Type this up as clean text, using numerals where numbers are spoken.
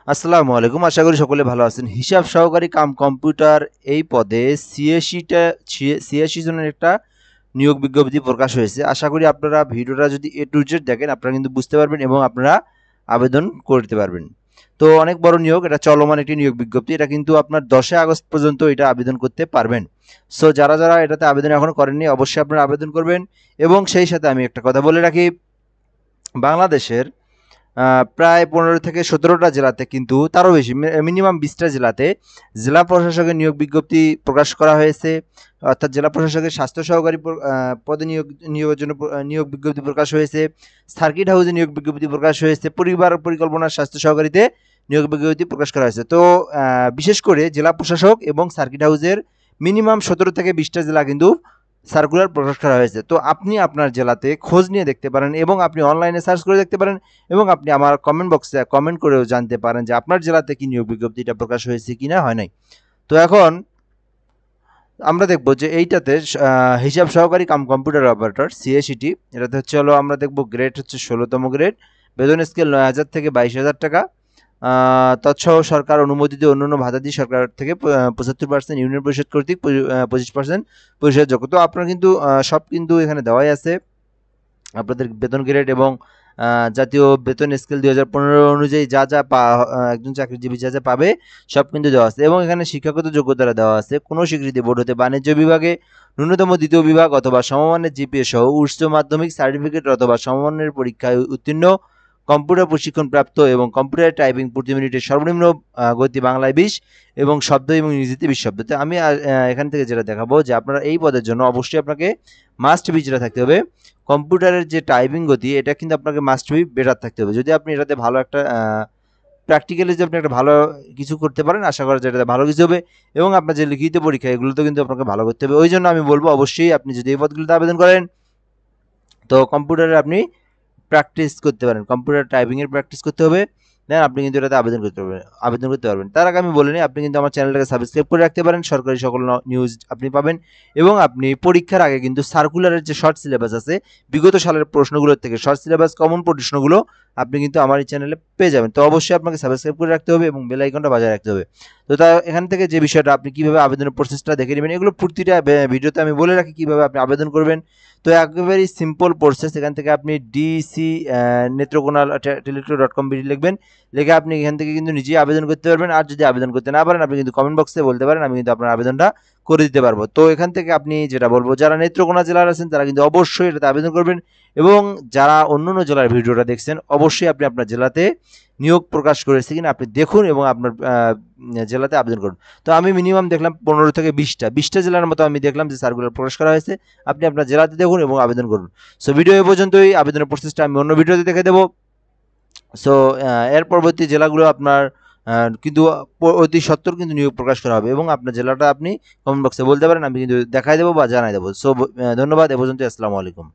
আসসালামু আলাইকুম। আশা করি সকলে ভালো আছেন। হিসাব সহকারী কাম কম্পিউটার এই পদে ৮৬ জনের একটা নিয়োগ বিজ্ঞপ্তি প্রকাশ হয়েছে। আশা করি আপনারা ভিডিওটা যদি A to Z দেখেন আপনারা কিন্তু বুঝতে পারবেন এবং আপনারা আবেদন করতে পারবেন। তো অনেক বড় নিয়োগ, এটা চলমান একটি নিয়োগ বিজ্ঞপ্তি। এটা কিন্তু আপনার ১০ আগস্ট পর্যন্ত এটা আবেদন করতে পারবেন। সো যারা এটাতে আবেদন এখনো করেননি অবশ্যই আপনারা আবেদন করবেন। এবং সেই সাথে আমি একটা কথা বলে রাখি, বাংলাদেশের প্রায় ১৫ থেকে ১৭টা জেলাতে, কিন্তু তারও বেশি, মিনিমাম ২০টা জেলাতে জেলা প্রশাসকের নিয়োগ বিজ্ঞপ্তি প্রকাশ করা হয়েছে। অর্থাৎ জেলা প্রশাসকের স্বাস্থ্য সহকারী পদে নিয়োগের জন্য নিয়োগ বিজ্ঞপ্তি প্রকাশ হয়েছে। সার্কিট হাউসে নিয়োগ বিজ্ঞপ্তি প্রকাশ হয়েছে। পরিবার পরিকল্পনার স্বাস্থ্য সহকারীতে নিয়োগ বিজ্ঞপ্তি প্রকাশ করা হয়েছে। তো বিশেষ করে জেলা প্রশাসক এবং সার্কিট হাউসের মিনিমাম ১৭ থেকে ২০টা জেলা কিন্তু সার্কুলার প্রকাশ করা হয়েছে। তো আপনি আপনার জেলাতে খোঁজ নিয়ে দেখতে পারেন এবং আপনি অনলাইনে সার্চ করে দেখতে পারেন এবং আপনি আমার কমেন্ট বক্সে কমেন্ট করেও জানতে পারেন যে আপনার জেলাতে কি নিয়োগ বিজ্ঞপ্তিটা প্রকাশ হয়েছে কিনা হয় নাই। তো এখন আমরা দেখব যে এইটাতে হিসাব সহকারী কাম কম্পিউটার অপারেটর সিএসিটি, এটাতে হলো আমরা দেখব গ্রেড হচ্ছে ১৬তম গ্রেড, বেতন স্কেল ৯,০০০ থেকে ২২,০০০ টাকা। তৎসহ সরকার অনুমোদিত অন্যান্য ভাতাদি সরকার থেকে ৭৫%, ইউনিয়ন পরিষদ কর্তৃক ২৫% পরিষেবাযোগ্য। তো আপনার কিন্তু সব কিন্তু এখানে দেওয়াই আছে, আপনাদের বেতন গ্রেড এবং জাতীয় বেতন স্কেল ২০১৫ অনুযায়ী যা একজন চাকরিজীবী যা পাবে সব কিন্তু দেওয়া আছে। এবং এখানে শিক্ষাগত যোগ্যতা দেওয়া আছে। কোনো স্বীকৃতি বোর্ড হতে বাণিজ্য বিভাগে ন্যূনতম দ্বিতীয় বিভাগ অথবা সমমানের জিপিএ সহ উচ্চ মাধ্যমিক সার্টিফিকেট অথবা সমমানের পরীক্ষায় উত্তীর্ণ, কম্পিউটার প্রশিক্ষণপ্রাপ্ত এবং কম্পিউটার টাইপিং প্রতি মিনিটে সর্বনিম্ন গতি বাংলায় ২০ এবং শব্দ এবং ইংরেজিতে ২০ শব্দ। তো আমি এখান থেকে যেটা দেখাবো যে আপনারা এই পদের জন্য অবশ্যই আপনাকে মাস্ট বি যেটা থাকতে হবে, কম্পিউটারের যে টাইপিং গতি এটা কিন্তু আপনাকে মাস্ট বি বেটার থাকতে হবে। যদি আপনি এটাতে ভালো একটা প্র্যাকটিক্যালি যদি আপনি একটা ভালো কিছু করতে পারেন, আশা করা যায় এটাতে ভালো কিছু হবে। এবং আপনার যে লিখিত পরীক্ষা এগুলোতেও কিন্তু আপনাকে ভালো করতে হবে। ওই জন্য আমি বলবো অবশ্যই আপনি যদি এই পদগুলোতে আবেদন করেন তো কম্পিউটারে আপনি প্র্যাকটিস করতে পারেন, কম্পিউটার টাইপিংয়ের প্র্যাকটিস করতে হবে, দেন আপনি কিন্তু এটাতে আবেদন করতে পারবেন। তার আগে আমি বলে নিই, আপনি কিন্তু আমার চ্যানেলটাকে সাবস্ক্রাইব করে রাখতে পারেন, সরকারি সকল নিউজ আপনি পাবেন। এবং আপনি পরীক্ষার আগে কিন্তু সার্কুলারের যে শর্ট সিলেবাস আছে বিগত সালের প্রশ্নগুলোর থেকে শর্ট সিলেবাস কমন প্রশ্নগুলো আপনি কিন্তু আমার এই চ্যানেলে পেয়ে যাবেন। তো অবশ্যই আপনাকে সাবস্ক্রাইব করে রাখতে হবে এবং বেল আইকনটা বাজায় রাখতে হবে। তো এখান থেকে যে বিষয়টা আপনি কীভাবে আবেদনের প্রসেসটা দেখে নেবেন, এগুলো প্রতিটা ভিডিওতে আমি বলে রাখি কীভাবে আপনি আবেদন করবেন। তো একেবারেই সিম্পল প্রসেস। এখান থেকে আপনি ডিসি নেত্রকোনা টেলিটক.com লিখবেন, লিখে আপনি এখান থেকে কিন্তু নিজেই আবেদন করতে পারবেন। আর যদি আবেদন করতে না পারেন আপনি কিন্তু কমেন্ট বক্সে বলতে পারেন, আমি কিন্তু আপনার আবেদনটা করে দিতে পারবো। তো এখান থেকে আপনি যেটা বলবো, যারা নেত্রকোনা জেলার আছেন তারা কিন্তু অবশ্যই এটাতে আবেদন করবেন এবং যারা অন্য জেলার ভিডিওটা দেখছেন অবশ্যই আপনি আপনার জেলাতে নিয়োগ প্রকাশ করেছে কিনা আপনি দেখুন এবং আপনার জেলাতে আবেদন করুন। তো আমি মিনিমাম দেখলাম ১৫ থেকে ২০টা জেলার মতো আমি দেখলাম যে সার্কুলার প্রকাশ করা হয়েছে। আপনি আপনার জেলাতে দেখুন এবং আবেদন করুন। সো ভিডিও এ পর্যন্তই। আবেদনের প্রসেসটা আমি অন্য ভিডিওতে দেখে দেবো। সো এর পরবর্তী জেলাগুলো আপনার কিন্তু অতি সত্বর কিন্তু নিয়োগ প্রকাশ করা হবে এবং আপনার জেলাটা আপনি কমেন্ট বক্সে বলতে পারেন, আমি কিন্তু দেখাই দেবো বা জানাই দেবো। সো ধন্যবাদ। এ পর্যন্ত। আসসালামু আলাইকুম।